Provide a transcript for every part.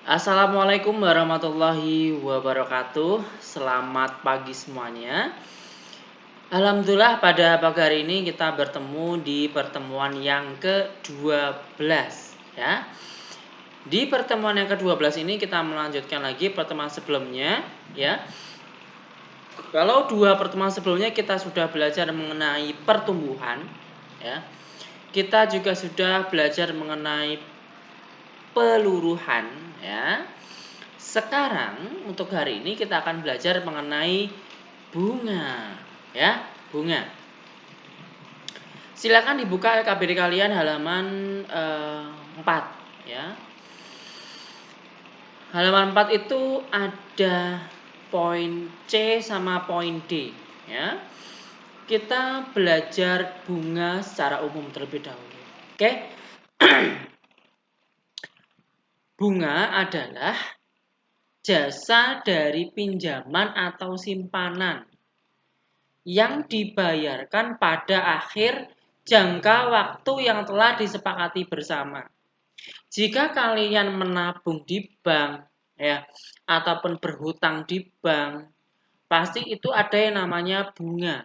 Assalamualaikum warahmatullahi wabarakatuh. Selamat pagi semuanya. Alhamdulillah pada pagi hari ini kita bertemu di pertemuan yang ke-12 ya. Di pertemuan yang ke-12 ini kita melanjutkan lagi pertemuan sebelumnya ya. Kalau dua pertemuan sebelumnya kita sudah belajar mengenai pertumbuhan ya. Kita juga sudah belajar mengenai peluruhan ya. Sekarang untuk hari ini kita akan belajar mengenai bunga ya, bunga. Silakan dibuka LKBD kalian halaman 4 ya. Halaman 4 itu ada poin C sama poin D ya. Kita belajar bunga secara umum terlebih dahulu. Oke. Bunga adalah jasa dari pinjaman atau simpanan yang dibayarkan pada akhir jangka waktu yang telah disepakati bersama. Jika kalian menabung di bank ya ataupun berhutang di bank, pasti itu ada yang namanya bunga.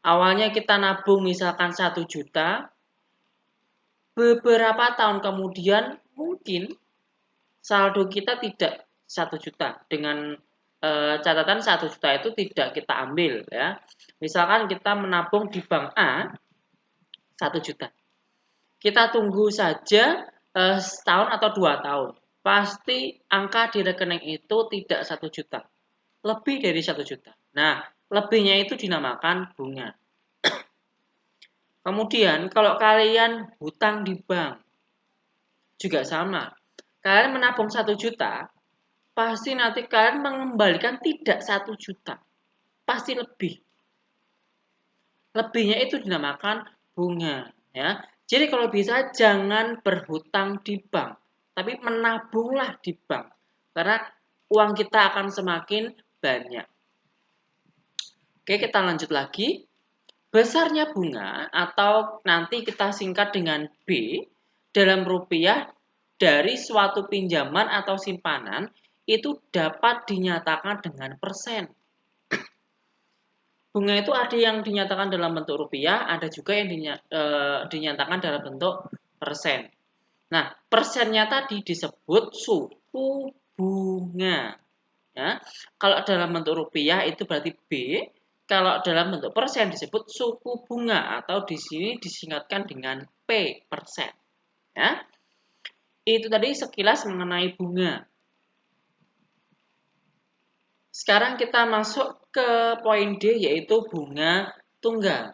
Awalnya kita nabung misalkan 1 juta, beberapa tahun kemudian mungkin saldo kita tidak 1 juta dengan catatan 1 juta itu tidak kita ambil ya. Misalkan kita menabung di bank A 1 juta. Kita tunggu saja setahun atau 2 tahun. Pasti angka di rekening itu tidak 1 juta. Lebih dari 1 juta. Nah, lebihnya itu dinamakan bunga. Kemudian kalau kalian hutang di bank juga sama. Kalian menabung 1 juta, pasti nanti kalian mengembalikan tidak 1 juta. Pasti lebih. Lebihnya itu dinamakan bunga. Ya. Jadi kalau bisa jangan berhutang di bank. Tapi menabunglah di bank. Karena uang kita akan semakin banyak. Oke, kita lanjut lagi. Besarnya bunga atau nanti kita singkat dengan B dalam rupiah dari suatu pinjaman atau simpanan itu dapat dinyatakan dengan persen. Bunga itu ada yang dinyatakan dalam bentuk rupiah, ada juga yang dinyatakan dalam bentuk persen. Nah, persennya tadi disebut suku bunga. Ya. Kalau dalam bentuk rupiah itu berarti B, kalau dalam bentuk persen disebut suku bunga atau di sini disingkatkan dengan P persen. Ya. Itu tadi sekilas mengenai bunga. Sekarang kita masuk ke poin D yaitu bunga tunggal.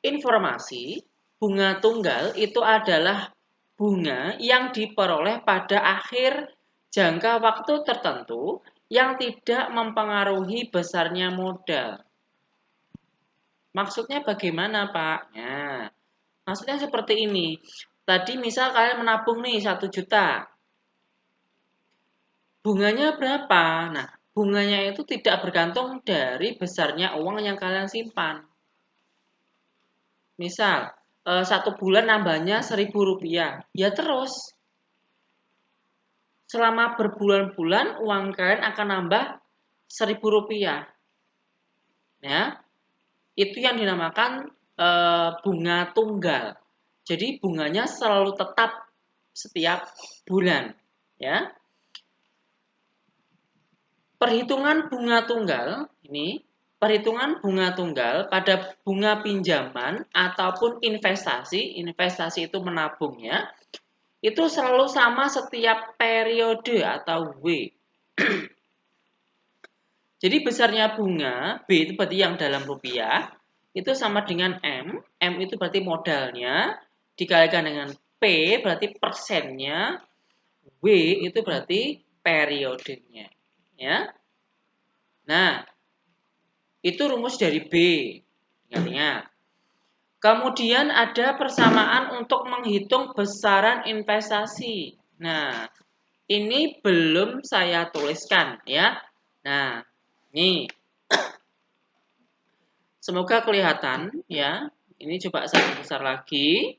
Informasi, bunga tunggal itu adalah bunga yang diperoleh pada akhir jangka waktu tertentu yang tidak mempengaruhi besarnya modal. Maksudnya bagaimana, Pak? Nah, maksudnya seperti ini. Tadi misal kalian menabung nih 1 juta. Bunganya berapa? Nah, bunganya itu tidak bergantung dari besarnya uang yang kalian simpan. Misal, 1 bulan nambahnya Rp1.000. Ya terus, selama berbulan-bulan uang kalian akan nambah Rp1.000. Ya, itu yang dinamakan bunga tunggal. Jadi bunganya selalu tetap setiap bulan. Ya, perhitungan bunga tunggal ini. Perhitungan bunga tunggal pada bunga pinjaman ataupun investasi itu menabung ya, itu selalu sama setiap periode atau W. Jadi besarnya bunga, B itu berarti yang dalam rupiah, itu sama dengan M itu berarti modalnya, dikalikan dengan P berarti persennya, W itu berarti periodenya. Ya. Nah, itu rumus dari B. Ingat-ingat. Kemudian ada persamaan untuk menghitung besaran investasi. Nah, ini belum saya tuliskan ya. Nah, ini semoga kelihatan ya. Ini coba saya besar lagi.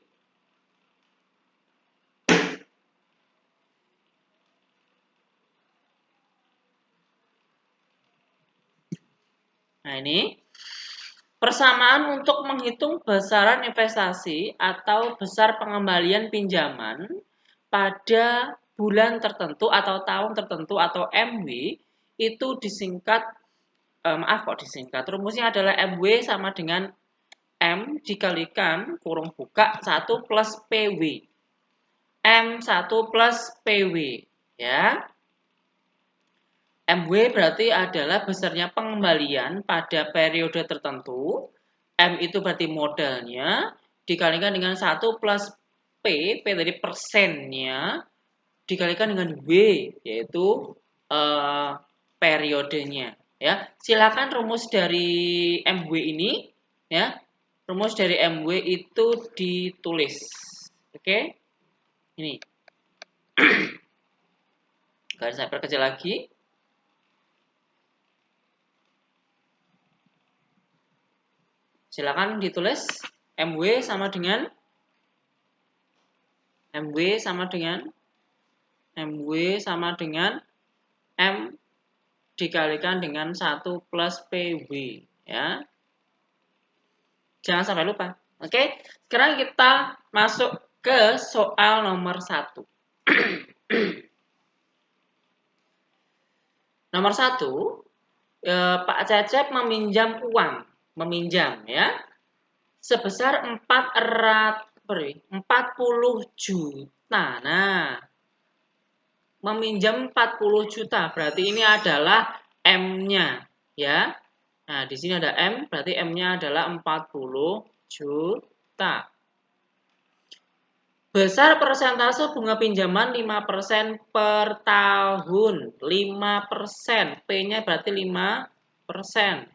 Nah, ini persamaan untuk menghitung besaran investasi atau besar pengembalian pinjaman pada bulan tertentu atau tahun tertentu atau MW itu disingkat, rumusnya adalah MW sama dengan M dikalikan kurung buka 1 plus PW. M1 plus PW, ya. MW berarti adalah besarnya pengembalian pada periode tertentu. M itu berarti modalnya dikalikan dengan 1 plus P tadi persennya, dikalikan dengan W, yaitu periodenya. Ya, silakan rumus dari MW ini, ya, rumus dari MW itu ditulis. Oke, ini. Garis saya perkecil lagi. Silakan ditulis MW sama dengan MW sama dengan M dikalikan dengan 1 plus PW, ya. Jangan sampai lupa. Oke, sekarang kita masuk ke soal nomor 1. Nomor 1, Pak Cecep meminjam uang, ya, sebesar 40 juta. Nah, meminjam 40 juta, berarti ini adalah M-nya, ya. Nah, di sini ada M, berarti M-nya adalah 40 juta. Besar persentase bunga pinjaman 5% per tahun. 5%. P-nya berarti 5%.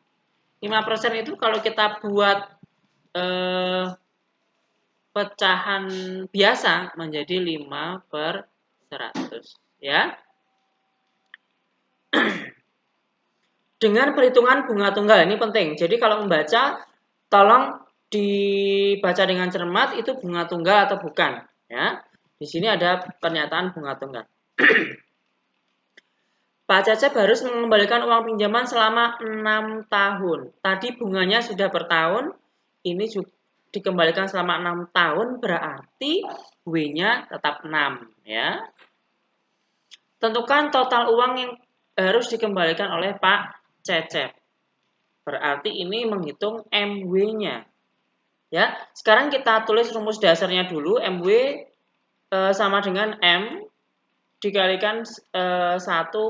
5% itu kalau kita buat pecahan biasa menjadi 5/100, ya. Dengan perhitungan bunga tunggal, ini penting. Jadi kalau membaca, tolong dibaca dengan cermat itu bunga tunggal atau bukan, ya. Di sini ada pernyataan bunga tunggal. Pak Cecep harus mengembalikan uang pinjaman selama 6 tahun. Tadi bunganya sudah per tahun, ini juga dikembalikan selama 6 tahun, berarti W-nya tetap 6, ya. Tentukan total uang yang harus dikembalikan oleh Pak Cecep. Berarti ini menghitung MW-nya. Ya, sekarang kita tulis rumus dasarnya dulu. MW sama dengan M dikalikan 1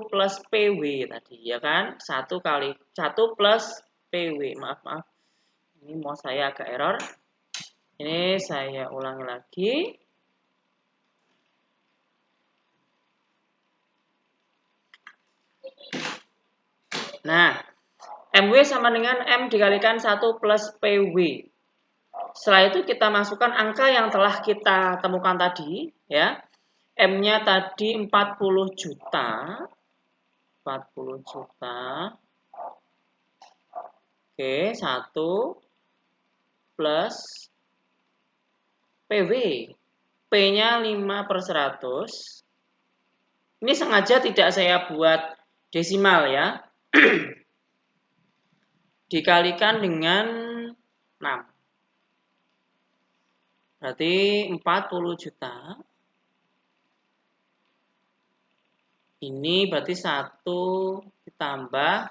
plus PW tadi, ya kan? 1 plus PW. Maaf. Ini mau saya agak error. Ini saya ulangi lagi. Nah, MW sama dengan M dikalikan 1 plus PW. Setelah itu kita masukkan angka yang telah kita temukan tadi, ya. M-nya tadi 40 juta. 40 juta. Oke, 1 plus PW. P-nya 5/100. Ini sengaja tidak saya buat desimal, ya. Dikalikan dengan 6. Berarti 40 juta. Ini berarti 1 ditambah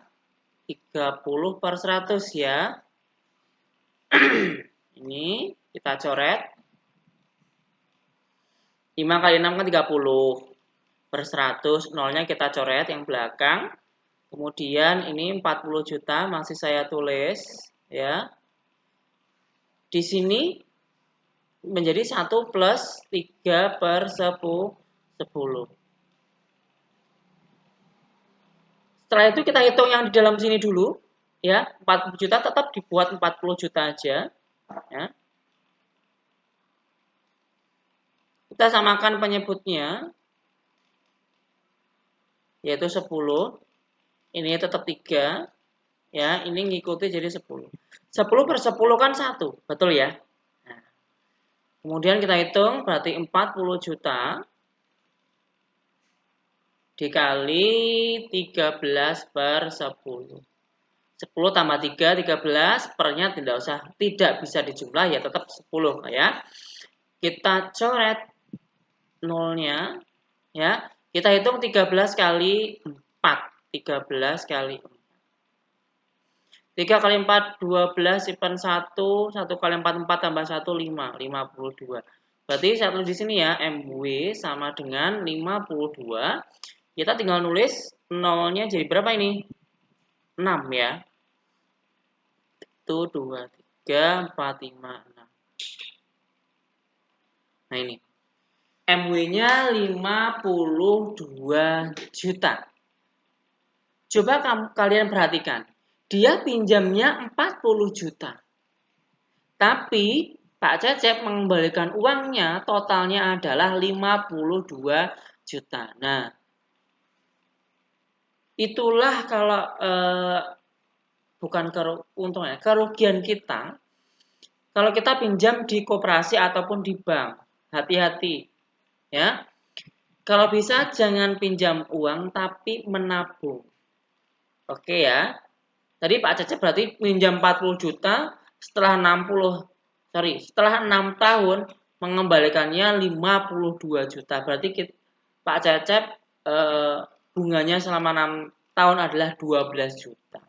30/100, ya. Ini kita coret. 5 kali 6 kan 30/100. Nolnya kita coret yang belakang. Kemudian ini 40 juta masih saya tulis, ya. Di sini menjadi 1 plus 3/10. Setelah itu kita hitung yang di dalam sini dulu, ya. 40 juta tetap dibuat 40 juta aja, ya. Kita samakan penyebutnya, yaitu 10. Ini tetap 3, ya. Ini ngikuti jadi 10. 10/10 kan 1, betul ya? Nah, kemudian kita hitung, berarti 40 juta dikali 13/10. 10 tambah 3, 13, pernya tidak bisa dijumlah ya, tetap 10 ya. Kita coret nolnya ya. Kita hitung 13 kali 4. 13 kali 4. 3 kali 4, 12, simpan 1, 1 kali 4, 4 tambah 1, 5, 52. Berarti satu di sini ya, MW sama dengan 52. Kita tinggal nulis nolnya jadi berapa ini? 6 ya. 1, 2, 3, 4, 5, 6. Nah ini. MW-nya 52 juta. Coba kalian perhatikan. Dia pinjamnya 40 juta. Tapi Pak Cecep mengembalikan uangnya totalnya adalah 52 juta. Nah, itulah kalau bukan keuntungan, kerugian kita. Kalau kita pinjam di koperasi ataupun di bank, hati-hati ya. Kalau bisa jangan pinjam uang tapi menabung. Oke ya. Tadi Pak Cecep berarti pinjam 40 juta, setelah 6 tahun mengembalikannya 52 juta. Berarti Pak Cecep bunganya selama 6 tahun adalah 12 juta.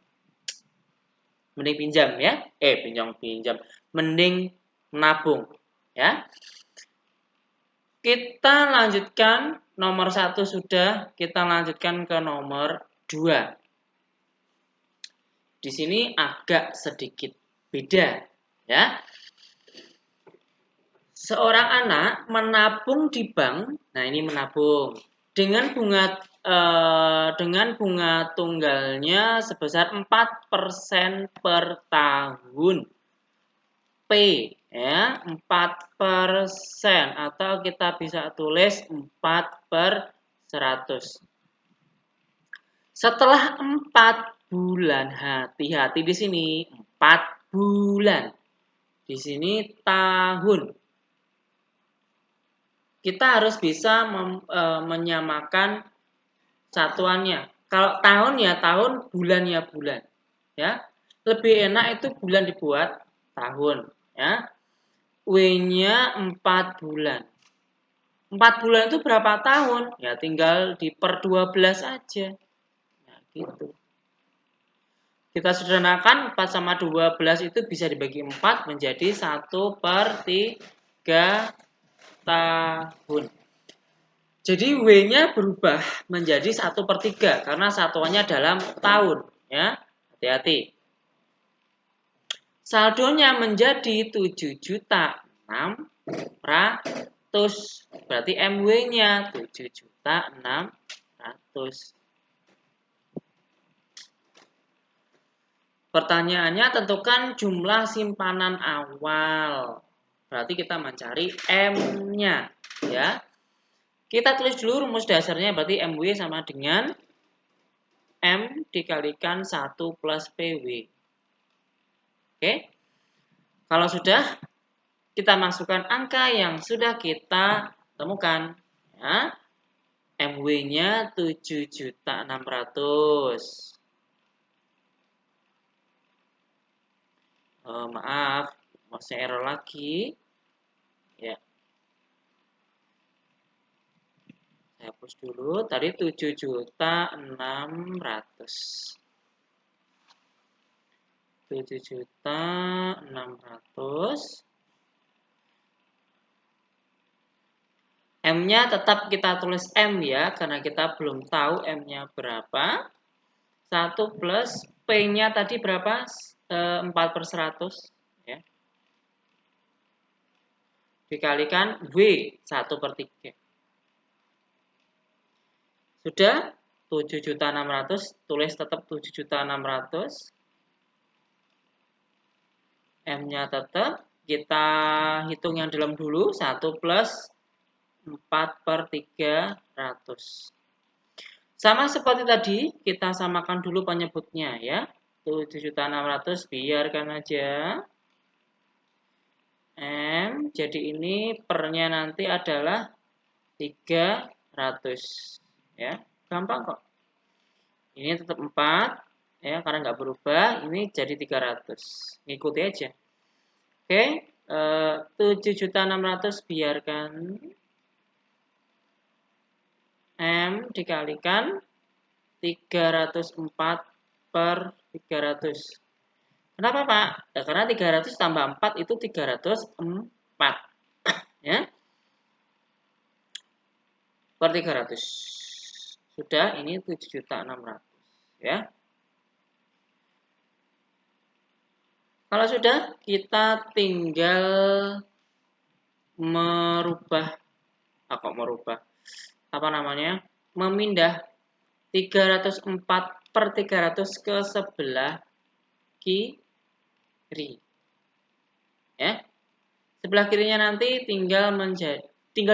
Mending pinjam ya. Pinjam. Mending menabung ya. Kita lanjutkan nomor 1 sudah, kita lanjutkan ke nomor 2. Di sini agak sedikit beda ya. Seorang anak menabung di bank, nah ini menabung dengan bunga tunggalnya sebesar 4% per tahun. P ya, 4% atau kita bisa tulis 4/100. Setelah 4 bulan, hati-hati di sini 4 bulan. Di sini tahun. Kita harus bisa menyamakan satuannya. Kalau tahun ya tahun, bulan ya bulan. Ya. Lebih enak itu bulan dibuat tahun, ya. W-nya 4 bulan. 4 bulan itu berapa tahun? Ya tinggal per 12 aja. Nah, gitu. Kita sederhanakan 4 sama 12 itu bisa dibagi 4 menjadi 1/3 tahun. Jadi W-nya berubah menjadi 1/3 karena satuannya dalam tahun. Ya, hati-hati. Saldonya menjadi 7.600.000. Berarti MW-nya 7.600.000. Pertanyaannya tentukan jumlah simpanan awal. Berarti kita mencari M-nya, ya. Kita tulis dulu rumus dasarnya, berarti MW sama dengan M dikalikan 1 plus PW. Oke. Kalau sudah, kita masukkan angka yang sudah kita temukan. Ya. MW-nya 7.600.000. Maaf, masih error lagi. Ya. Saya hapus dulu. Tadi 7.600.000. 7.600.000. M-nya tetap kita tulis M ya, karena kita belum tahu M-nya berapa. 1 plus P-nya tadi berapa? 4/100. Ya. Dikalikan W, 1/3. Sudah 7.600.000, tulis tetap 7.600.000. M-nya tetap, kita hitung yang dalam dulu, 1 plus 4/300. Sama seperti tadi, kita samakan dulu penyebutnya ya. 7.600.000 biarkan aja. M, jadi ini pernya nanti adalah 300. Ya, gampang kok. Ini tetap 4. ya, karena nggak berubah, ini jadi 300. Ngikuti aja. Oke, 7.600 biarkan M dikalikan 304 per 300. Kenapa, Pak? Ya, karena 300 tambah 4 itu 304. Ya, per 300. Sudah, ini 7.600. Ya. Kalau sudah, kita tinggal merubah, apa namanya? Memindah 304 per 300 ke sebelah kiri. Ya. Sebelah kirinya nanti tinggal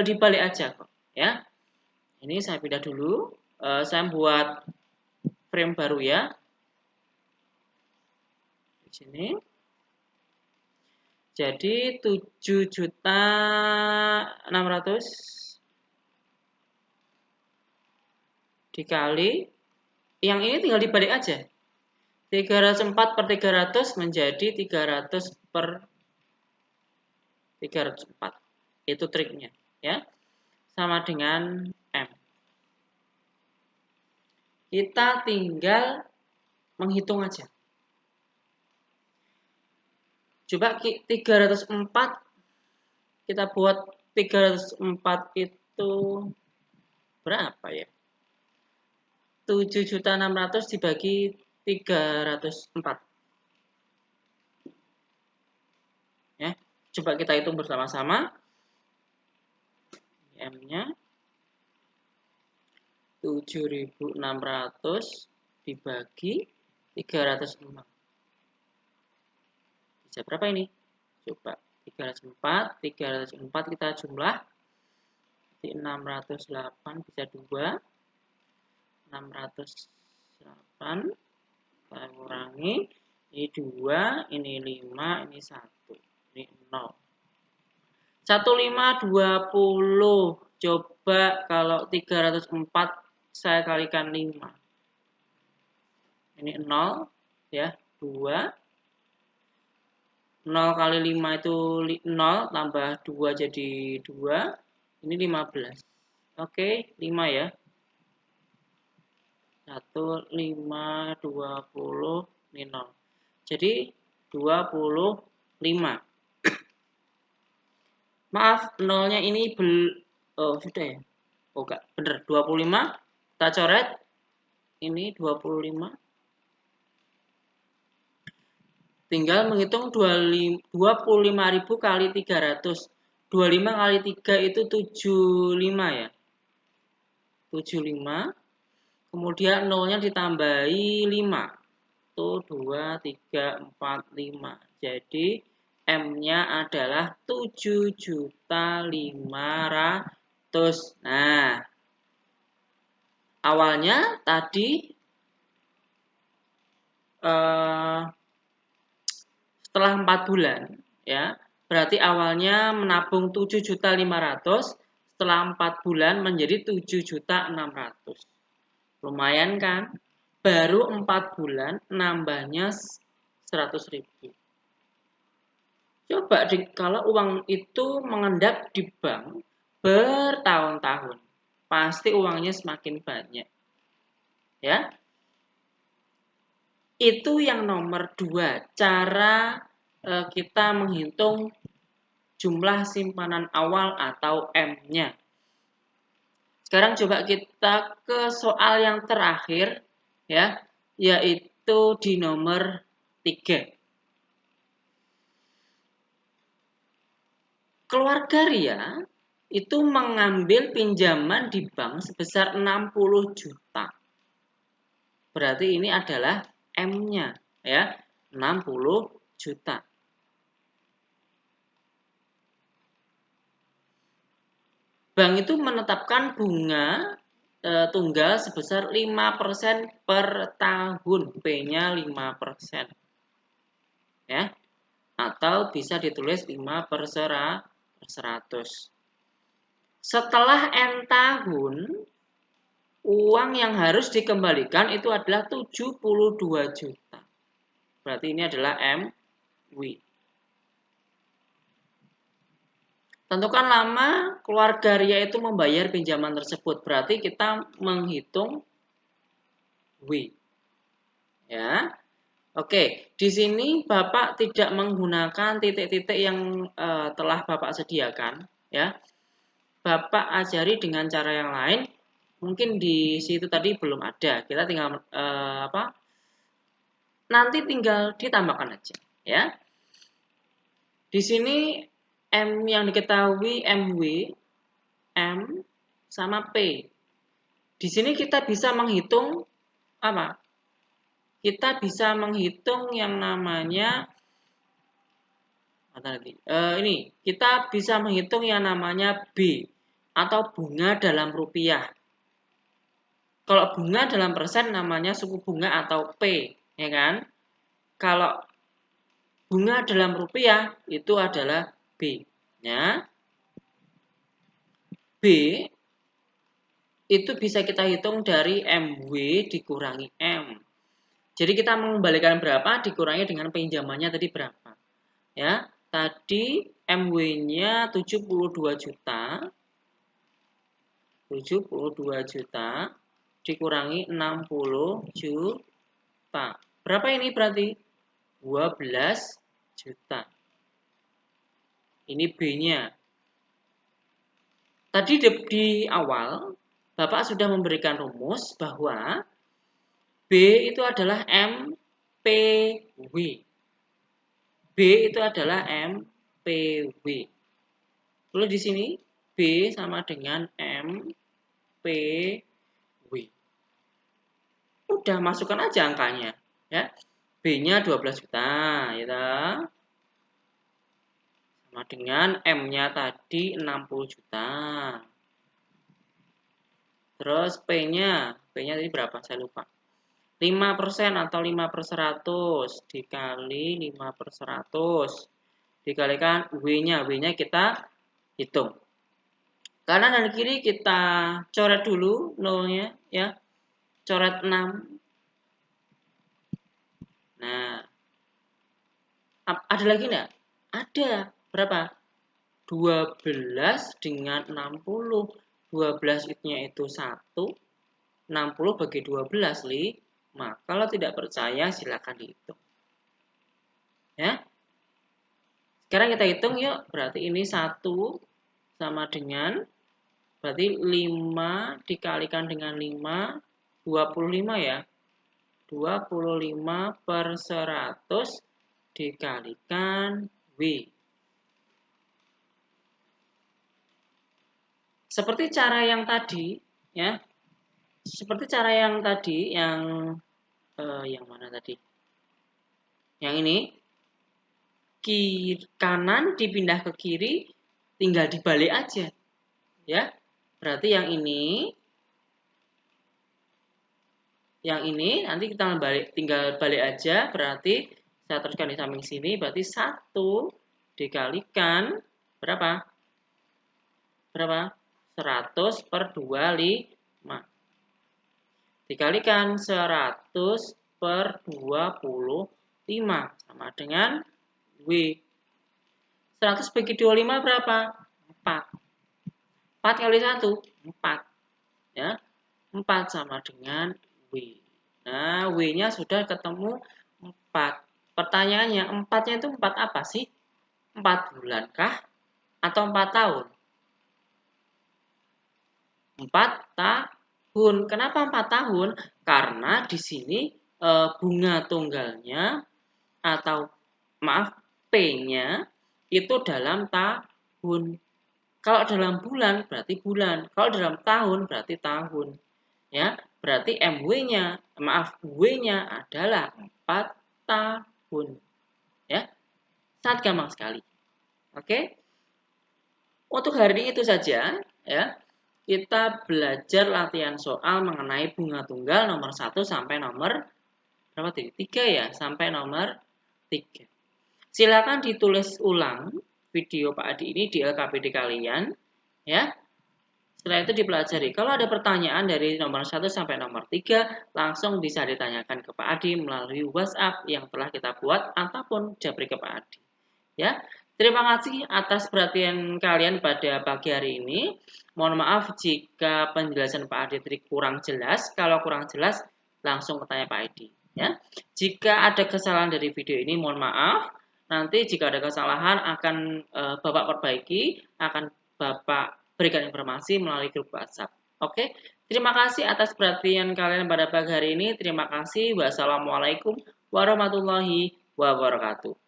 dibalik aja kok, ya. Ini saya pindah dulu. Saya buat frame baru ya. Di sini. Jadi 7.600 dikali, yang ini tinggal dibalik aja. 304 per 300 menjadi 300 per 304. Itu triknya, ya. Sama dengan M. Kita tinggal menghitung aja. Coba 304 kita buat 304 itu berapa ya? 7.600 dibagi 304. Ya, coba kita hitung bersama-sama. M-nya 7.600 dibagi 306. Bisa berapa ini? Coba 304 kita jumlah. 608 bisa 2. 608 kita kurangi. Ini 2, ini 5, ini 1. Ini 0. 1520. Coba kalau 304 saya kalikan 5. Ini 0 ya, 2. 0 kali 5 itu 0 tambah 2 jadi 2. Ini 15. Oke, 5 ya. 1, 5, 20, ini 0. Jadi 25. Maaf, nolnya ini sudah ya. Oh, enggak, bener. 25. Kita coret. Ini 25. Tinggal menghitung 25.000 kali 300. 25 kali 3 itu 75 ya. 75. Kemudian nolnya ditambahi 5. Itu 2, 3, 4, 5. Jadi M-nya adalah 7.500.000. Nah, awalnya tadi setelah 4 bulan ya. Berarti awalnya menabung 7.500.000, setelah 4 bulan menjadi 7.600.000. Lumayan kan? Baru 4 bulan nambahnya 100.000. Coba kalau uang itu mengendap di bank bertahun-tahun, pasti uangnya semakin banyak. Ya. Itu yang nomor 2, cara kita menghitung jumlah simpanan awal atau M-nya. Sekarang coba kita ke soal yang terakhir ya, yaitu di nomor 3. Keluarga Ria itu mengambil pinjaman di bank sebesar 60 juta. Berarti ini adalah M-nya ya, 60 juta. Bank itu menetapkan bunga tunggal sebesar 5% per tahun. P-nya 5%. Ya. Atau bisa ditulis 5 per 100. Setelah N tahun, uang yang harus dikembalikan itu adalah 72 juta. Berarti ini adalah MW. Tentukan lama keluarga Ria itu membayar pinjaman tersebut. Berarti kita menghitung W. Ya. Oke, di sini Bapak tidak menggunakan titik-titik yang telah Bapak sediakan, ya. Bapak ajari dengan cara yang lain. Mungkin di situ tadi belum ada. Kita tinggal nanti tinggal ditambahkan aja, ya. Di sini M yang diketahui MW, M sama P. Di sini kita bisa menghitung apa? Kita bisa menghitung yang namanya ini kita bisa menghitung yang namanya B atau bunga dalam rupiah. Kalau bunga dalam persen namanya suku bunga atau P, ya kan? Kalau bunga dalam rupiah itu adalah B, ya. B itu bisa kita hitung dari MW dikurangi M. Jadi kita mengembalikan berapa dikurangi dengan pinjamannya tadi berapa. Ya, tadi MW-nya 72 juta. 72 juta dikurangi 60 juta. Berapa ini berarti? 12 juta. Ini B-nya. Tadi di awal Bapak sudah memberikan rumus bahwa B itu adalah MPW. B itu adalah MPW. Lalu di sini B sama dengan MPW. Udah masukkan aja angkanya, ya. B-nya 12 juta, ya. Sama dengan M-nya tadi 60 juta. Terus P-nya tadi berapa? Saya lupa. 5% atau 5/100 dikali 5/100 dikalikan W-nya. W-nya kita hitung. Kanan dan kiri kita coret dulu nolnya, ya. Coret 6. Nah, ada lagi enggak? Ada. Berapa? 12 dengan 60. 12-nya itu 1. 60 bagi 12, 5. Kalau tidak percaya, silakan dihitung. Ya. Sekarang kita hitung yuk. Berarti ini 1 sama dengan, berarti 5 dikalikan dengan 5, 25 ya. 25/100 dikalikan W. Seperti cara yang tadi, ya. Seperti cara yang tadi, yang mana tadi? Yang ini, kanan dipindah ke kiri, tinggal dibalik aja, ya. Berarti yang ini nanti kita tinggal balik aja. Berarti saya teruskan di samping sini. Berarti 1 dikalikan berapa? 100/25 dikalikan 100/25 sama dengan W. 100 bagi 25 berapa? 4. 4 kali 1, 4. Ya. 4 sama dengan W. Nah, W-nya sudah ketemu 4. Pertanyaannya, 4-nya itu 4 apa sih? 4 bulan kah? Atau 4 tahun? 4 tahun. Kenapa 4 tahun? Karena di sini bunga tunggalnya atau P-nya itu dalam tahun. Kalau dalam bulan berarti bulan. Kalau dalam tahun berarti tahun. Ya, berarti W-nya adalah 4 tahun. Ya. Sangat gampang sekali. Oke? Untuk hari ini itu saja, ya. Kita belajar latihan soal mengenai bunga tunggal nomor 1 sampai nomor berapa tadi? 3 ya, sampai nomor 3. Silakan ditulis ulang video Pak Adi ini di LKPD kalian, ya. Setelah itu dipelajari. Kalau ada pertanyaan dari nomor 1 sampai nomor 3, langsung bisa ditanyakan ke Pak Adi melalui WhatsApp yang telah kita buat ataupun japri ke Pak Adi. Ya, terima kasih atas perhatian kalian pada pagi hari ini. Mohon maaf jika penjelasan Pak Adi tadi kurang jelas. Kalau kurang jelas, langsung bertanya Pak Adi. Ya, jika ada kesalahan dari video ini, mohon maaf. Nanti jika ada kesalahan akan Bapak perbaiki, akan Bapak berikan informasi melalui grup WhatsApp. Oke, terima kasih atas perhatian kalian pada pagi hari ini. Terima kasih. Wassalamualaikum warahmatullahi wabarakatuh.